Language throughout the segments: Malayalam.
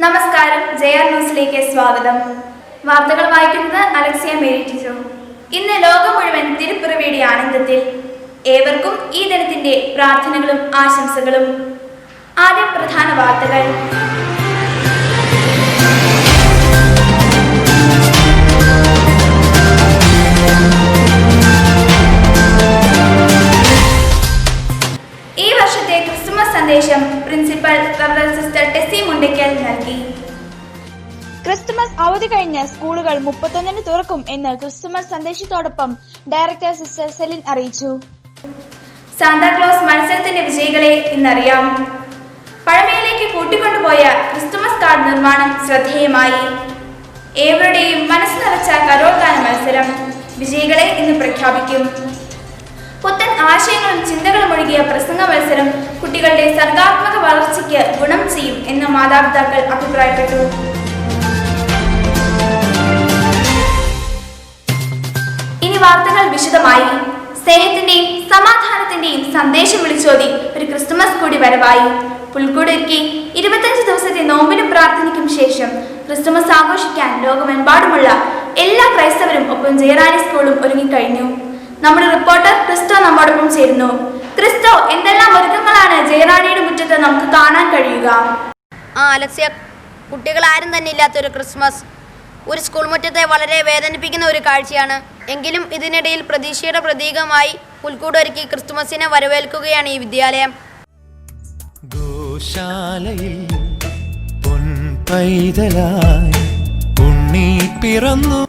നമസ്കാരം, JR ന്യൂസിലേക്ക് സ്വാഗതം. വാർത്തകൾ വായിക്കുന്നത് അലക്സിയ മേരി ടീച്ചർ. ഇന്ന് ലോകം മുഴുവൻ തിരുപ്പിറവിയുടെ ആനന്ദത്തിൽ. ഏവർക്കും ഈ ദിനത്തിന്റെ പ്രാർത്ഥനകളും ആശംസകളും. ആദ്യം പ്രധാന വാർത്തകൾ. ഈ വർഷത്തെ ക്രിസ്തുമസ് സന്ദേശം principal reverend sister Tessy Mundackal നൽകി. ക്രിസ്തുമസ് അവധി കഴിഞ്ഞ് സ്കൂളുകൾ 31-ന് തുറക്കും എന്ന് ക്രിസ്തുമസ് സന്ദേശത്തോടൊപ്പം ഡയറക്ടർ സിസ്റ്റർ സെലിൻ അറിയിച്ചു. സാന്താക്ലോസ് മത്സരത്തിന്റെ വിജയികളെ ഇന്നറിയാം. പഴമയിലേക്ക് കൂട്ടിക്കൊണ്ടുപോയ ക്രിസ്തുമസ് കാർഡ് നിർമ്മാണം ശ്രദ്ധേയമായി. ഏവരുടെയും മനസ്സ് നിറച്ച കരോൾ ഗാന മത്സരം വിജയികളെ ഇന്ന് പ്രഖ്യാപിക്കും. പുത്തൻ ആശയങ്ങളും ചിന്തകളും ഒഴുകിയ പ്രസംഗ മത്സരം കുട്ടികളുടെ സർഗാത്മക വളർച്ചയ്ക്ക് ഗുണം ചെയ്യും എന്ന് മാതാപിതാക്കൾ അഭിപ്രായപ്പെട്ടു. ഇനി വാർത്തകൾ വിശദമായി. സ്നേഹത്തിന്റെയും സമാധാനത്തിന്റെയും സന്ദേശം വിളിച്ചോതി ഒരു ക്രിസ്തുമസ് കൂടി വരവായി. പുൽക്കൂടൊരുക്കി 25 ദിവസത്തെ നോമ്പിനും പ്രാർത്ഥനയ്ക്കും ശേഷം ക്രിസ്തുമസ് ആഘോഷിക്കാൻ ലോകമെമ്പാടുമുള്ള എല്ലാ ക്രൈസ്തവരും ഒപ്പം ജയറാണി സ്കൂളും ഒരുങ്ങിക്കഴിഞ്ഞു. നമ്മുടെ റിപ്പോർട്ടർ ക്രിസ്റ്റോ നമ്മോടൊപ്പം ചേരുന്നു. ക്രിസ്റ്റോ, എന്തെല്ലാം ഒരുക്കങ്ങളാണ് ജയറാണിയുടെ മുറ്റത്ത് നമുക്ക് കാണാൻ കഴിയുക? അലക്സിയ, കുട്ടികളാരും തന്നെ ഇല്ലാത്തൊരു ക്രിസ്മസ് ഒരു സ്കൂൾ മുറ്റത്തെ വളരെ വേദനിപ്പിക്കുന്ന ഒരു കാഴ്ചയാണ്. എങ്കിലും ഇതിനിടയിൽ പ്രതീക്ഷയുടെ പ്രതീകമായി പുൽക്കൂടൊരുക്കി ക്രിസ്തുമസിനെ വരവേൽക്കുകയാണ് ഈ വിദ്യാലയം. ഗോശാലയിൽ പൊൻപൈതലായി ഉണ്ണി പിറന്നു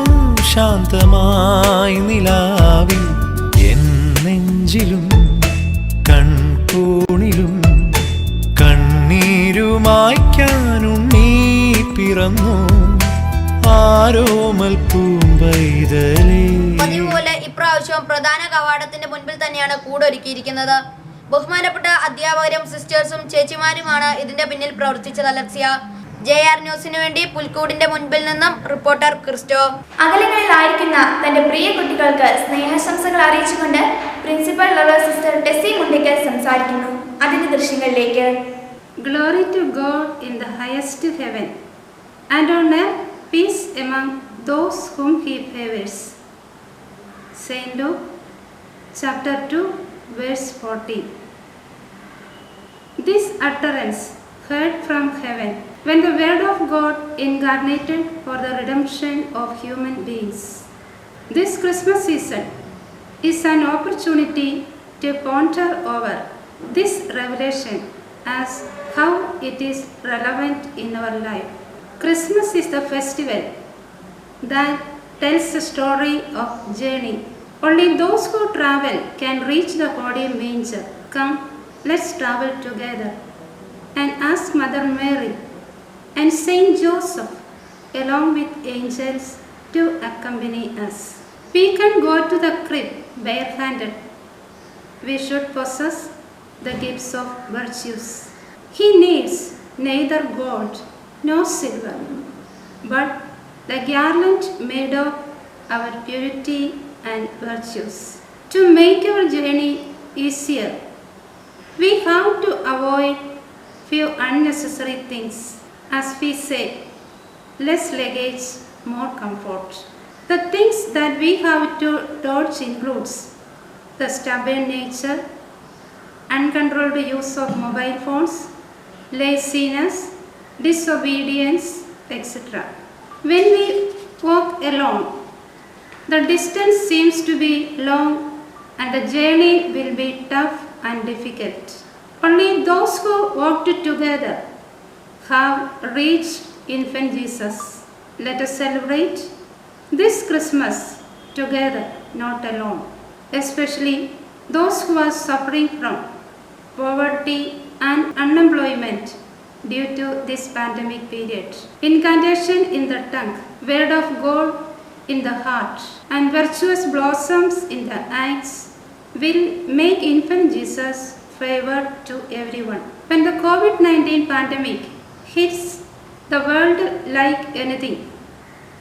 ശാന്തമായി നിലാവിൽ എൻ നെഞ്ചിലും കൺകൂണിലും കണ്ണീരുമായ്ക്കാനുണ്ണി പിറന്നു ആരോമൽ പൂമ്പൈതലേ. പതിവുപോലെ ഇപ്രാവശ്യം പ്രധാന കവാടത്തിന്റെ മുൻപിൽ തന്നെയാണ് കൂടൊരുക്കിയിരിക്കുന്നത്. ബഹുമാനപ്പെട്ട അധ്യാപകരും സിസ്റ്റേഴ്സും ചേച്ചിമാരുമാണ് ഇതിന്റെ പിന്നിൽ പ്രവർത്തിച്ചത്. അലക്സിയ, JR ന്യൂസിനു വേണ്ടി പുൽക്കൂടിന്റെ മുൻപിൽ നിന്നും റിപ്പോർട്ടർ ക്രിസ്റ്റോ. അകലങ്ങളിലായിരിക്കുന്ന തന്റെ പ്രിയ കുട്ടികൾക്ക് സ്നേഹാശംസകൾ അറിയിച്ചുകൊണ്ട് principal reverend sister Tessy Mundackal സംസാരിക്കുന്നു. അതിന്റെ ദൃശ്യങ്ങളിലേക്ക്. Glory to God in the highest heaven, and on earth peace among those whom he favors. Saint Luke chapter 2 verse 14. This utterance heard from heaven when the word of God incarnated for the redemption of human beings. This Christmas season is an opportunity to ponder over this revelation as how it is relevant in our life. Christmas is the festival that tells the story of journey. Only those who travel can reach the holy manger. Come, let's travel together and ask Mother Mary and Saint Joseph along with angels to accompany us. We can go to the crib barehanded. We should possess the gifts of virtues. He needs neither gold nor silver, but the garland made of our purity and virtues. To make our journey easier, we have to avoid few unnecessary things. As we say, less luggage, more comfort. The things that we have to dodge includes the stubborn nature, uncontrolled use of mobile phones, laziness, disobedience, etc. When we walk alone, the distance seems to be long and the journey will be tough and difficult. Only those who walked together have reached infant Jesus. Let us celebrate this Christmas together, not alone, especially those who are suffering from poverty and unemployment due to this pandemic period. Incantation in the tongue, word of God in the heart, and virtuous blossoms in the eyes will make infant Jesus favor to everyone. When the COVID-19 pandemic hits the world like anything,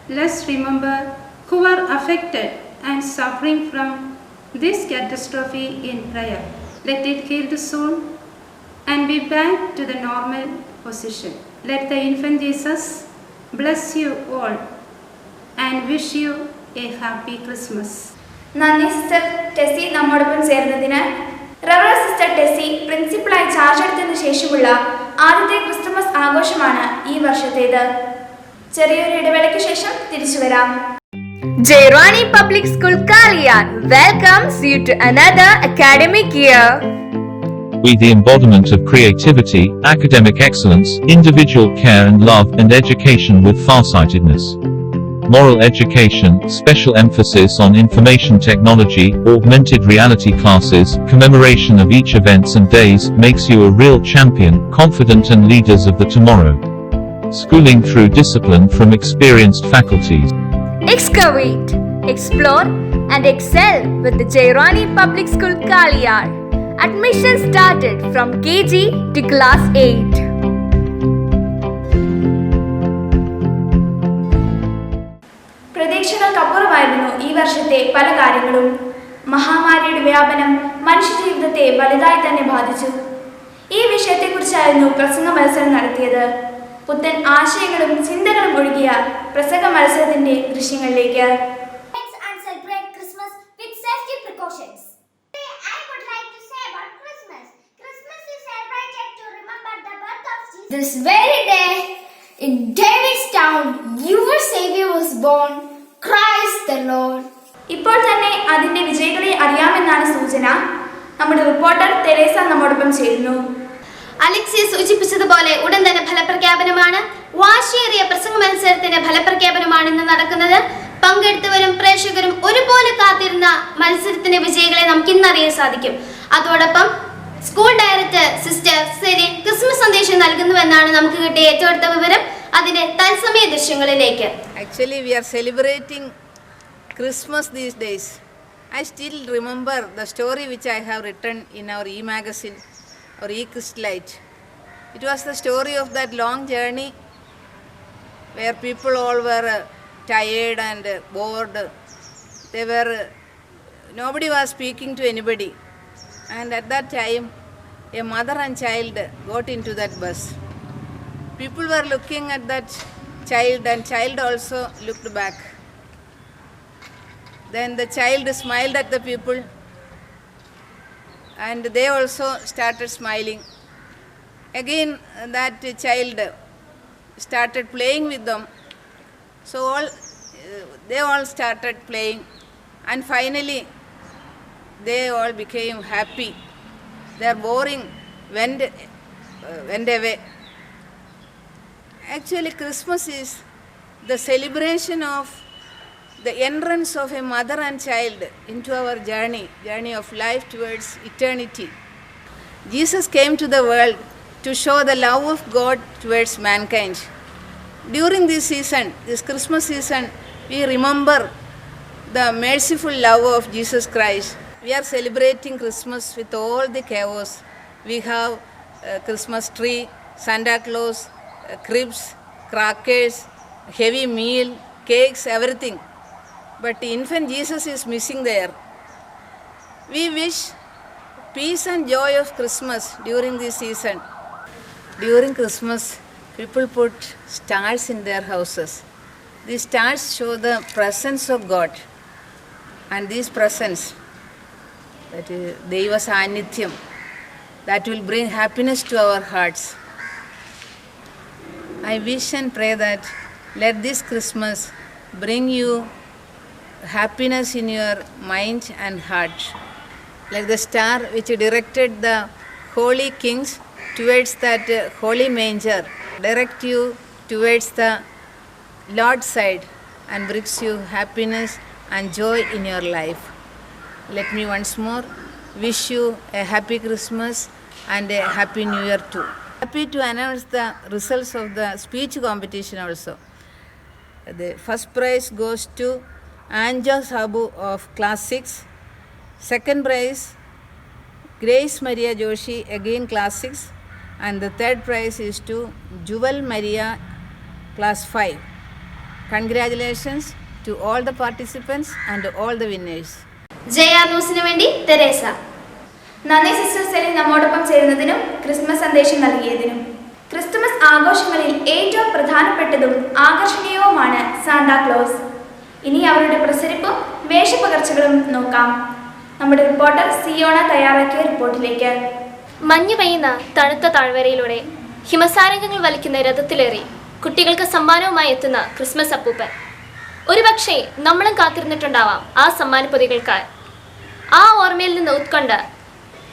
let's remember who are affected and suffering from this catastrophe in prayer. Let it heal soon and be back to the normal position. Let the infant Jesus bless you all and wish you a happy Christmas. നന്ദി സിസ്റ്റർ ടെസി നമ്മോടൊപ്പം ചേർന്നതിന്. റവറ സിസ്റ്റർ ടെസി പ്രിൻസിപ്പളായി ചാർജ് എടുത്തതിനു ശേഷമുള്ള ആദ്യത്തെ ക്രിസ്തുമസ് ആഘോഷമാണ് ഈ വർഷത്തേത്. ചെറിയൊരു ഇടവേളയ്ക്ക് ശേഷം തിരിച്ചു വരാം. Jayrani Public School Kaliyan welcomes you to another academic year. We the embodiment of creativity, academic excellence, individual care and love and education with farsightedness. Moral education, special emphasis on information technology, augmented reality classes, commemoration of each events and days makes you a real champion, confident and leaders of the tomorrow. Schooling through discipline from experienced faculties. Excavate, explore and excel with the Jayrani Public School Kaliyan. Admission started from KG to class 8. പ്രതീക്ഷകൾക്കപ്പുറമായിരുന്നു ഈ വർഷത്തെ പല കാര്യങ്ങളും. മഹാമാരിയുടെ വ്യാപനം മനുഷ്യജീവിതത്തെ വലുതായി തന്നെ ബാധിച്ചു. ഈ വിഷയത്തെക്കുറിച്ചായിരുന്നു പ്രസംഗ മത്സരം നടത്തിയത്. പുത്തൻ ആശയങ്ങളും ചിന്തകളും ഒഴുകിയ പ്രസംഗ മത്സരത്തിന്റെ ദൃശ്യങ്ങളിലേക്ക്. And celebrate Christmas with safety precautions. Today I would like to say about Christmas. Christmas is celebrated to remember the birth of Jesus. This very day in David's town, your Savior was born, Christ the Lord. ഇപ്പോൾ തന്നെ അതിന്റെ വിജയികളെ അറിയാമെന്നാണ് സൂചന. നമ്മുടെ റിപ്പോർട്ടർ തെരേസ നമ്മോടൊപ്പം ചേരുന്നു. അലക്സിയ സൂചിപ്പിച്ചതുപോലെ ഉടൻ തന്നെ ഫലപ്രഖ്യാപനമാണ്. വാശിയേറിയ പ്രസംഗ മത്സരത്തിന്റെ ഫലപ്രഖ്യാപനമാണ് ഇന്ന് നടക്കുന്നത്. പങ്കെടുത്തവരും പ്രേക്ഷകരും ഒരുപോലെ കാത്തിരുന്ന മത്സരത്തിന്റെ വിജയികളെ നമുക്ക് ഇന്ന് അറിയാൻ സാധിക്കും. അതോടൊപ്പം school director sister Celine Christmas സന്ദേശം നൽകുന്നുവെന്നാണ് നമുക്ക് കിട്ടിയ ഏറ്റവും അടുത്ത വിവരം. അതിന്റെ തത്സമയ ദൃശ്യങ്ങളിലേക്ക്. Actually, we are celebrating Christmas these days. I still remember the story which I have written in our e-magazine or e-Christlite. It was the story of that long journey where people all were tired and bored. They were, nobody was speaking to anybody. And at that time, a mother and child got into that bus. People were looking at that child and child also looked back. Then the child smiled at the people and they also started smiling. Again that child started playing with them. So they all started playing and finally they all became happy. Their boring went away. Actually, Christmas is the celebration of the entrance of a mother and child into our journey of life towards eternity. Jesus came to the world to show the love of God towards mankind. During this season, this Christmas season, we remember the merciful love of Jesus Christ. We are celebrating Christmas with all the chaos. We have a Christmas tree, Santa Claus, cribs, crackers, heavy meal, cakes, everything. But infant Jesus is missing there. We wish peace and joy of Christmas during this season. During Christmas, people put stars in their houses. These stars show the presence of God. And these presence, that is Deva Sanithyam, that will bring happiness to our hearts. I wish and pray that let this Christmas bring you happiness in your mind and heart. Like the star which directed the holy kings towards that holy manger, direct you towards the Lord's side and brings you happiness and joy in your life. Let me once more wish you a happy Christmas and a happy New Year too. Happy to announce the results of the speech competition also. The first prize goes to Anja Sabu of class 6. Second prize, Grace Maria Joshi, again class 6. And the third prize is to Juval Maria, class 5. Congratulations to all the participants and all the winners. JR ന്യൂസിനു വേണ്ടി തെരേസ. നന്ദി സിസ്റ്റർ സെലിൻ നമ്മോടൊപ്പം ചേരുന്നതിനും ക്രിസ്മസ് സന്ദേശം നൽകിയതിനും. ക്രിസ്തുമസ് ആഘോഷങ്ങളിൽ ഏറ്റവും പ്രധാനപ്പെട്ടതും ആകർഷണീയവുമാണ് സാന്താക്ലോസ്. ഇനി അവരുടെ പ്രസരിപ്പും വേഷപകർച്ചകളും നോക്കാം. നമ്മുടെ റിപ്പോർട്ടർ സിയോണ തയ്യാറാക്കിയ റിപ്പോർട്ടിലേക്ക്. മഞ്ഞു പെയ്യുന്ന തണുത്ത താഴ്വരയിലൂടെ ഹിമസാരംഗങ്ങൾ വലിക്കുന്ന രഥത്തിലേറി കുട്ടികൾക്ക് സമ്മാനവുമായി എത്തുന്ന ക്രിസ്മസ് അപ്പൂപ്പൻ. ഒരുപക്ഷെ നമ്മളും കാത്തിരുന്നിട്ടുണ്ടാവാം ആ സമ്മാനപ്പൊതികൾക്കായി. ആ ഓർമ്മയിൽ നിന്ന് ഉത്കൊണ്ട്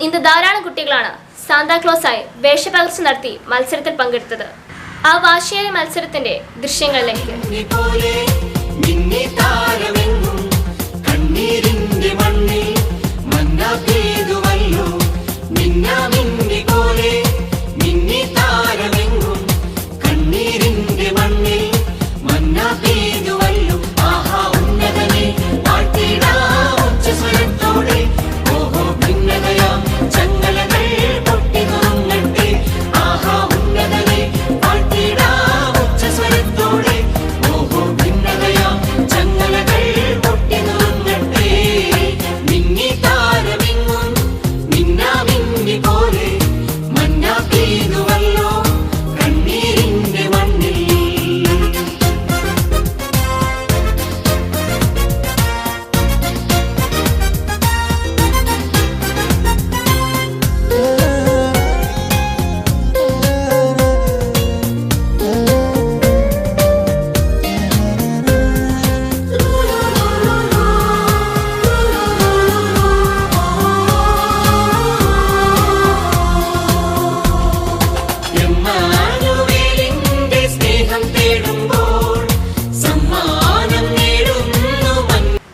ഇന്ന് ധാരാളം കുട്ടികളാണ് സാന്താക്ലോസായി വേഷപകർച്ച നടത്തി മത്സരത്തിൽ പങ്കെടുത്തത്. ആ വാശിയേറിയ മത്സരത്തിന്റെ ദൃശ്യങ്ങളിലേക്ക്.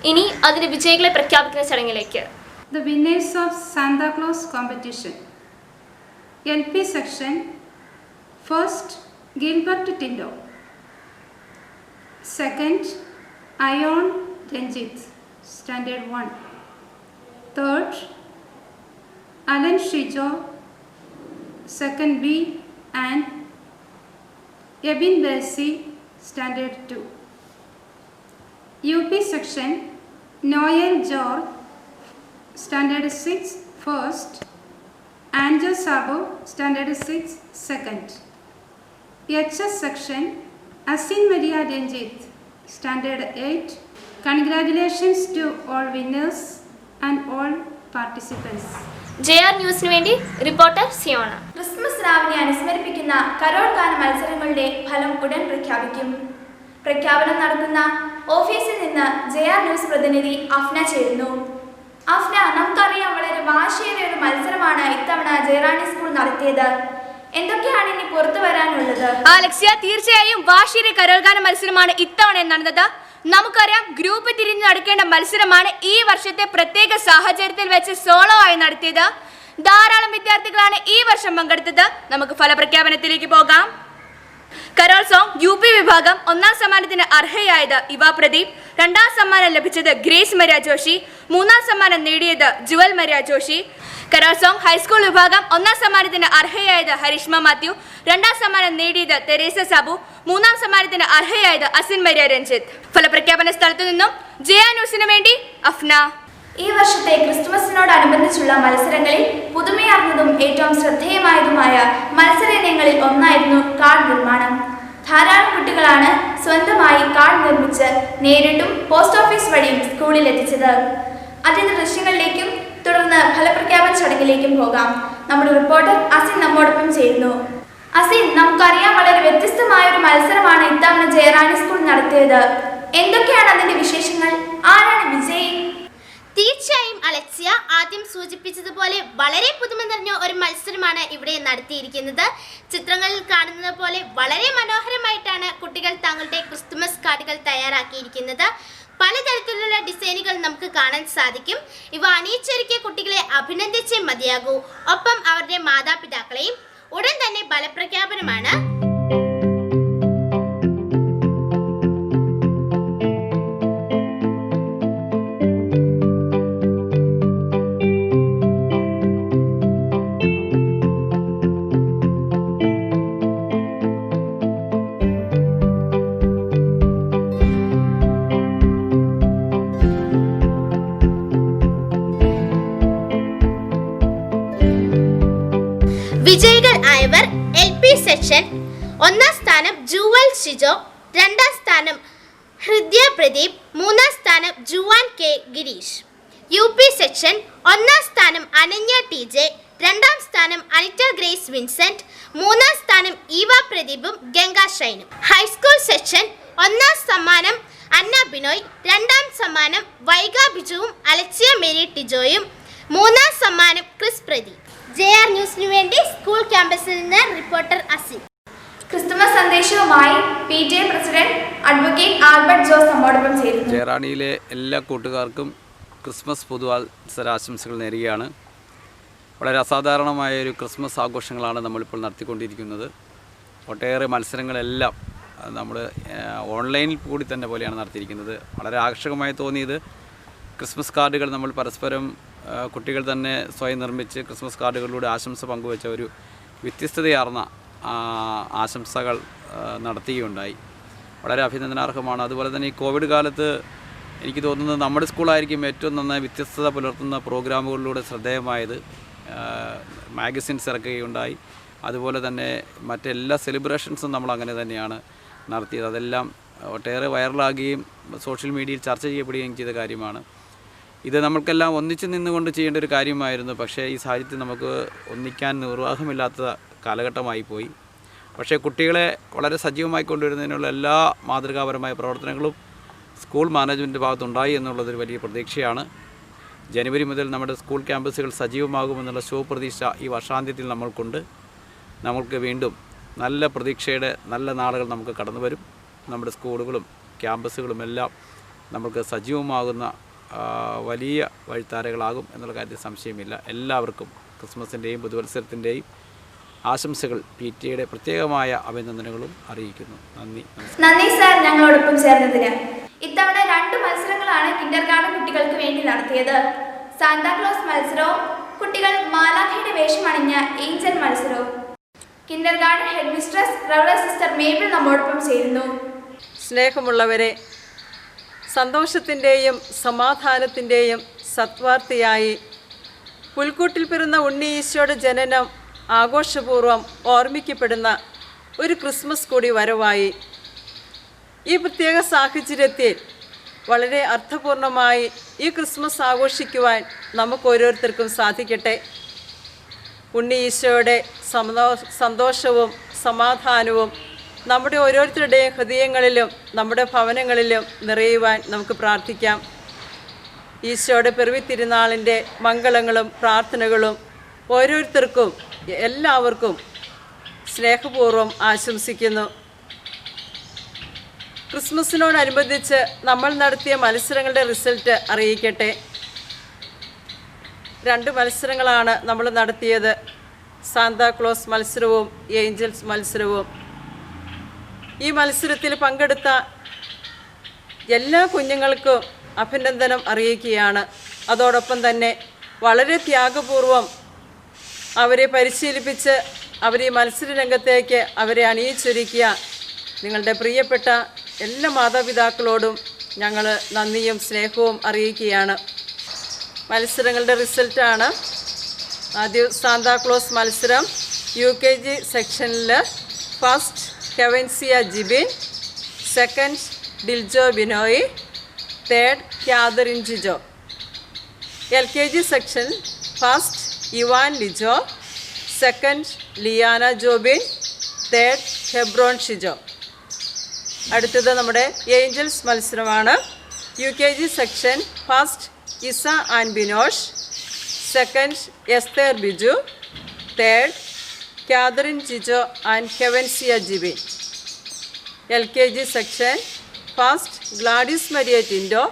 ഇനി അതിന്റെ വിജയികളെ പ്രഖ്യാപിക്കുന്ന ചടങ്ങിലേക്ക്. The winners of Santa Claus competition. LP section. First, Gilbert Tindo. Second, Ion Ranjit, Standard 1. Third, Alan Shijo, Second B, and Ebin Bessi, Standard 2. UP section, Noel George, Standard 6, First. Angel Sabo, Standard 6, Second. HS section, Asin Maria Ranjit, Standard 8. Congratulations to all winners and all participants. JR ന്യൂസിനു വേണ്ടി റിപ്പോർട്ടർ സിയോണ. ക്രിസ്മസ് രാവിനെ അനുസ്മരിപ്പിക്കുന്ന കരോൾ ഗാന മത്സരങ്ങളുടെ ഫലം ഉടൻ പ്രഖ്യാപിക്കും. പ്രഖ്യാപനം നടക്കുന്ന ഓഫീസിൽ നിന്ന് JR ന്യൂസ് പ്രതിനിധി അഫ്ന ചേരുന്നു. അഫ്ന, നമുക്കറിയാം വളരെ വാശിയേറിയ ഒരു മത്സരമാണ് ഇത്തവണ ജയറാണി സ്കൂൾ നടത്തിയത്. എന്തൊക്കെയാണ് ഇനി പുറത്തു വരാനുള്ളത്? അലക്സിയ, തീർച്ചയായും വാശിയേറിയ കരോൾഗാന മത്സരമാണ് ഇത്തവണ നടന്നത്. നമുക്കറിയാം, ഗ്രൂപ്പ് തിരിഞ്ഞ് നടക്കേണ്ട മത്സരമാണ് ഈ വർഷത്തെ പ്രത്യേക സാഹചര്യത്തിൽ വെച്ച് സോളോ ആയി നടത്തിയത്. ധാരാളം വിദ്യാർത്ഥികളാണ് ഈ വർഷം പങ്കെടുത്തത്. നമുക്ക് ഫലപ്രഖ്യാപനത്തിലേക്ക് പോകാം. കരോൾ സോങ് UP വിഭാഗം ഒന്നാം സമ്മാനത്തിന് അർഹയായത് ഇവ പ്രദീപ്, രണ്ടാം സമ്മാനം ലഭിച്ചത് ഗ്രേസ് മരിയ ജോഷി, മൂന്നാം സമ്മാനം നേടിയത് Jewel Maria Joshi. Carol song high school വിഭാഗം ഒന്നാം സമ്മാനത്തിന് അർഹയായത് ഹരിഷ്മ മാത്യു, രണ്ടാം സമ്മാനം നേടിയത് തെരേസ സാബു, മൂന്നാം സമ്മാനത്തിന് അർഹയായത് അസിൻ മരിയ രഞ്ജിത്ത്. ഫലപ്രഖ്യാപന സ്ഥലത്തു നിന്നും JR ന്യൂസിനു വേണ്ടി അഫ്ന. ഈ വർഷത്തെ ക്രിസ്തുമസിനോടനുബന്ധിച്ചുള്ള മത്സരങ്ങളിൽ പുതുമയാർന്നതും ഏറ്റവും ശ്രദ്ധേയമായതുമായ മത്സര ഇനങ്ങളിൽ ഒന്നായിരുന്നു കാർഡ് നിർമ്മാണം. ധാരാളം കുട്ടികളാണ് സ്വന്തമായി കാർഡ് നിർമ്മിച്ച് നേരിട്ടും പോസ്റ്റ് ഓഫീസ് വഴിയും സ്കൂളിൽ എത്തിച്ചത്. അതിന്റെ ദൃശ്യങ്ങളിലേക്കും തുടർന്ന് ഫലപ്രഖ്യാപന ചടങ്ങിലേക്കും പോകാം. നമ്മുടെ റിപ്പോർട്ടർ അസിൻ നമ്മോടൊപ്പം ചേരുന്നു. അസിൻ, നമുക്കറിയാം വളരെ വ്യത്യസ്തമായ ഒരു മത്സരമാണ് ഇത്തവണ ജയറാണി സ്കൂൾ നടത്തിയത്. എന്തൊക്കെയാണ് അതിന്റെ വിശേഷങ്ങൾ? ആരാണ് വിജയി? തീർച്ചയായും അലക്സിയ, ആദ്യം സൂചിപ്പിച്ചതുപോലെ വളരെ പുതുമ നിറഞ്ഞ ഒരു മത്സരമാണ് ഇവിടെ നടത്തിയിരിക്കുന്നത്. ചിത്രങ്ങളിൽ കാണുന്നത് പോലെ വളരെ മനോഹരമായിട്ടാണ് കുട്ടികൾ തങ്ങളുടെ ക്രിസ്തുമസ് കാർഡുകൾ തയ്യാറാക്കിയിരിക്കുന്നത്. പലതരത്തിലുള്ള ഡിസൈനുകൾ നമുക്ക് കാണാൻ സാധിക്കും. ഇവ അണിയിച്ചൊരുക്കിയ കുട്ടികളെ അഭിനന്ദിച്ചേ മതിയാകൂ. ഒപ്പം അവരുടെ മാതാപിതാക്കളെയും. ഉടൻ തന്നെ ഫലപ്രഖ്യാപനമാണ്. വിജയികൾ ആയവർ LP സെക്ഷൻ 1ാം സ്ഥാനം ജുവൽ ഷിജോ, 2ാം സ്ഥാനം ഹൃദയ പ്രദീപ്, 3ാം സ്ഥാനം Juan K Girish. UP section 1ാം സ്ഥാനം അനന്യ TJ, 2ാം സ്ഥാനം അനിറ്റ ഗ്രേസ് വിൻസെന്റ്, 3ാം സ്ഥാനം ഈവ പ്രദീപും ഗംഗ ഷൈനും. ഹൈസ്കൂൾ സെക്ഷൻ 1ാം സമ്മാനം അന്ന ബിനോയ്, 2ാം സമ്മാനം വൈഗ ബിജുവും അലക്സിയ മേരി ടിജോയും, 3ാം സമ്മാനം ക്രിസ് പ്രദീപ്. JR ന്യൂസിനു വേണ്ടി സ്കൂൾ ക്യാമ്പസിൽ നിന്ന് റിപ്പോർട്ടർ അസിൻ. ക്രിസ്തുമസ് സന്ദേശവുമായി PTA president advocate Albert Jose നമ്മോടൊപ്പം ചേരുന്നു. ജയറാണിയിലെ എല്ലാ കൂട്ടുകാർക്കും ക്രിസ്മസ് പുതുവത്സരാശംസകൾ നേരുകയാണ്. വളരെ അസാധാരണമായ ഒരു ക്രിസ്മസ് ആഘോഷങ്ങളാണ് നമ്മളിപ്പോൾ നടത്തിക്കൊണ്ടിരിക്കുന്നത്. ഒട്ടേറെ മത്സരങ്ങളെല്ലാം നമ്മൾ ഓൺലൈനിൽ കൂടി തന്നെ പോലെയാണ് നടത്തിയിരിക്കുന്നത്. വളരെ ആകർഷകമായി തോന്നിയത് ക്രിസ്മസ് കാർഡുകൾ നമ്മൾ പരസ്പരം കുട്ടികൾ തന്നെ സ്വയം നിർമ്മിച്ച് ക്രിസ്മസ് കാർഡുകളിലൂടെ ആശംസ പങ്കുവച്ച ഒരു വ്യത്യസ്തതയാർന്ന ആശംസകൾ നടത്തുകയുണ്ടായി. വളരെ അഭിനന്ദനാർഹമാണ്. അതുപോലെ തന്നെ ഈ കോവിഡ് കാലത്ത് എനിക്ക് തോന്നുന്നത് നമ്മുടെ സ്കൂളായിരിക്കും ഏറ്റവും നന്നായി വ്യത്യസ്തത പുലർത്തുന്ന പ്രോഗ്രാമുകളിലൂടെ ശ്രദ്ധേയമായത്. മാഗസിൻസ് ഇറക്കുകയുണ്ടായി. അതുപോലെ തന്നെ മറ്റെല്ലാ സെലിബ്രേഷൻസും നമ്മൾ അങ്ങനെ തന്നെയാണ് നടത്തിയത്. അതെല്ലാം ഒട്ടേറെ വൈറലാകുകയും സോഷ്യൽ മീഡിയയിൽ ചർച്ച ചെയ്യപ്പെടുകയും ചെയ്ത കാര്യമാണ്. ഇത് നമ്മൾക്കെല്ലാം ഒന്നിച്ചു നിന്നുകൊണ്ട് ചെയ്യേണ്ട ഒരു കാര്യമായിരുന്നു. പക്ഷേ ഈ സാഹചര്യത്തിൽ നമുക്ക് ഒന്നിക്കാൻ നിർവാഹമില്ലാത്ത കാലഘട്ടമായി പോയി. പക്ഷേ കുട്ടികളെ വളരെ സജീവമായി കൊണ്ടുവരുന്നതിനുള്ള എല്ലാ മാതൃകാപരമായ പ്രവർത്തനങ്ങളും സ്കൂൾ മാനേജ്മെൻറ്റ് ഭാഗത്തുണ്ടായി എന്നുള്ളതൊരു വലിയ പ്രതീക്ഷയാണ്. ജനുവരി മുതൽ നമ്മുടെ സ്കൂൾ ക്യാമ്പസുകൾ സജീവമാകുമെന്നുള്ള ശുഭപ്രതീക്ഷ ഈ വർഷാന്ത്യത്തിൽ നമ്മൾക്കുണ്ട്. നമ്മൾക്ക് വീണ്ടും നല്ല പ്രതീക്ഷയുടെ നല്ല നാളുകൾ നമുക്ക് കടന്നു വരും. നമ്മുടെ സ്കൂളുകളും ക്യാമ്പസുകളും എല്ലാം നമുക്ക് സജീവമാകുന്ന വലിയ വഴിത്താരകളാകും എന്നുള്ള കാര്യത്തിൽ സംശയമില്ല. എല്ലാവർക്കും ക്രിസ്മസിൻ്റെയും പുതുവത്സരത്തിൻ്റെയും ആശംസകൾ PTA പ്രത്യേകമായ അഭിനന്ദനങ്ങളും അറിയിക്കുന്നു. നന്ദി സാർ ഞങ്ങളോടൊപ്പം ചേർന്നതിന്. ഇത്തവണ 2 മത്സരങ്ങളാണ് കിൻഡർഗാർട്ടൻ കുട്ടികൾക്ക് വേണ്ടി നടത്തിയത്. സാന്താക്ലോസ് മത്സരവും കുട്ടികൾ മാലാഖയുടെ വേഷമണിഞ്ഞ ഏഞ്ചൽ മത്സരവും. കിൻഡർഗാർട്ടൻ ഹെഡ് മിസ്ട്രസ് റവറ സിസ്റ്റർ മേബിൾ നമ്മോടൊപ്പം ചേരുന്നു. സ്നേഹമുള്ളവരെ, സന്തോഷത്തിൻ്റെയും സമാധാനത്തിൻ്റെയും സത്വാർത്തയായി പുൽക്കൂട്ടിൽ പിറന്ന ഉണ്ണി ഈശോയുടെ ജനനം ആഘോഷപൂർവ്വം ഓർമ്മിക്കപ്പെടുന്ന ഒരു ക്രിസ്മസ് കൂടി വരവായി. ഈ പ്രത്യേക സാഹചര്യത്തിൽ വളരെ അർത്ഥപൂർണമായി ഈ ക്രിസ്മസ് ആഘോഷിക്കുവാൻ നമുക്ക് ഓരോരുത്തർക്കും സാധിക്കട്ടെ. ഉണ്ണി ഈശോയുടെ സന്തോഷവും സമാധാനവും നമ്മുടെ ഓരോരുത്തരുടെയും ഹൃദയങ്ങളിലും നമ്മുടെ ഭവനങ്ങളിലും നിറയുവാൻ നമുക്ക് പ്രാർത്ഥിക്കാം. ഈശോയുടെ പിറവി തിരുനാളിൻ്റെ മംഗളങ്ങളും പ്രാർത്ഥനകളും ഓരോരുത്തർക്കും എല്ലാവർക്കും സ്നേഹപൂർവ്വം ആശംസിക്കുന്നു. ക്രിസ്മസിനോടനുബന്ധിച്ച് നമ്മൾ നടത്തിയ മത്സരങ്ങളുടെ റിസൾട്ട് അറിയിക്കട്ടെ. 2 മത്സരങ്ങളാണ് നമ്മൾ നടത്തിയത്. സാന്താക്ലോസ് മത്സരവും ഏഞ്ചൽസ് മത്സരവും. ഈ മത്സരത്തിൽ പങ്കെടുത്ത എല്ലാ കുഞ്ഞുങ്ങൾക്കും അഭിനന്ദനം അറിയിക്കുകയാണ്. അതോടൊപ്പം തന്നെ വളരെ ത്യാഗപൂർവം അവരെ പരിശീലിപ്പിച്ച് അവരെ മത്സര രംഗത്തേക്ക് അവരെ അണിയിച്ചൊരുക്കിയ നിങ്ങളുടെ പ്രിയപ്പെട്ട എല്ലാ മാതാപിതാക്കളോടും ഞങ്ങൾ നന്ദിയും സ്നേഹവും അറിയിക്കുകയാണ്. മത്സരങ്ങളുടെ റിസൾട്ടാണ്. ആദ്യം സാന്താക്ലോസ് മത്സരം UKG സെക്ഷനിൽ first Hevanzia Jibin, second Diljo Binoy, third Catherine Jijo. LKG section first Evan Lijo, second Liana Jobin, third Hebron Shijo. അടുത്തത് നമ്മുടെ ഏഞ്ചൽസ് മത്സരമാണ്. UKG section first Isa and Binosh, second Esther Biju, third Catherine Jijo and Hevanzia Jibin. LKG section first Gladys Maria Tindo,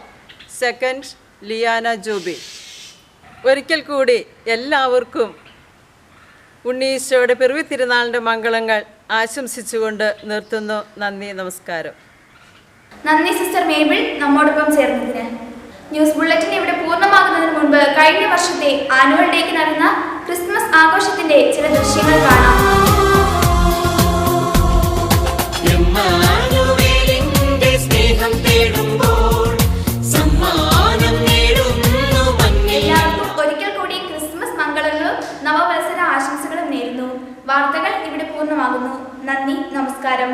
second Liana Jobin. ഒരിക്കൽ കൂടി എല്ലാവർക്കും ഉണ്ണീശോയുടെ പിറവി തിരുനാളിൻ്റെ മംഗളങ്ങൾ ആശംസിച്ചുകൊണ്ട് നിർത്തുന്നു. നന്ദി, നമസ്കാരം. നന്ദി സിസ്റ്റർ മേബിൾ നമ്മോടൊപ്പം ചേർന്നതിന്. ന്യൂസ് ബുള്ളറ്റിൻ ഇവിടെ പൂർണ്ണമാകുന്നതിന് മുൻപ് കഴിഞ്ഞ വർഷത്തെ ആനുവൽ ഡേക്ക് നടന്ന ക്രിസ്മസ് ആഘോഷത്തിന്റെ ചില ദൃശ്യങ്ങൾ കാണാം. എല്ലാവർക്കും ഒരിക്കൽ കൂടി ക്രിസ്മസ് മംഗളങ്ങളും നവവത്സര ആശംസകളും നേരുന്നു. വാർത്തകൾ ഇവിടെ പൂർണ്ണമാകുന്നു. നന്ദി, നമസ്കാരം.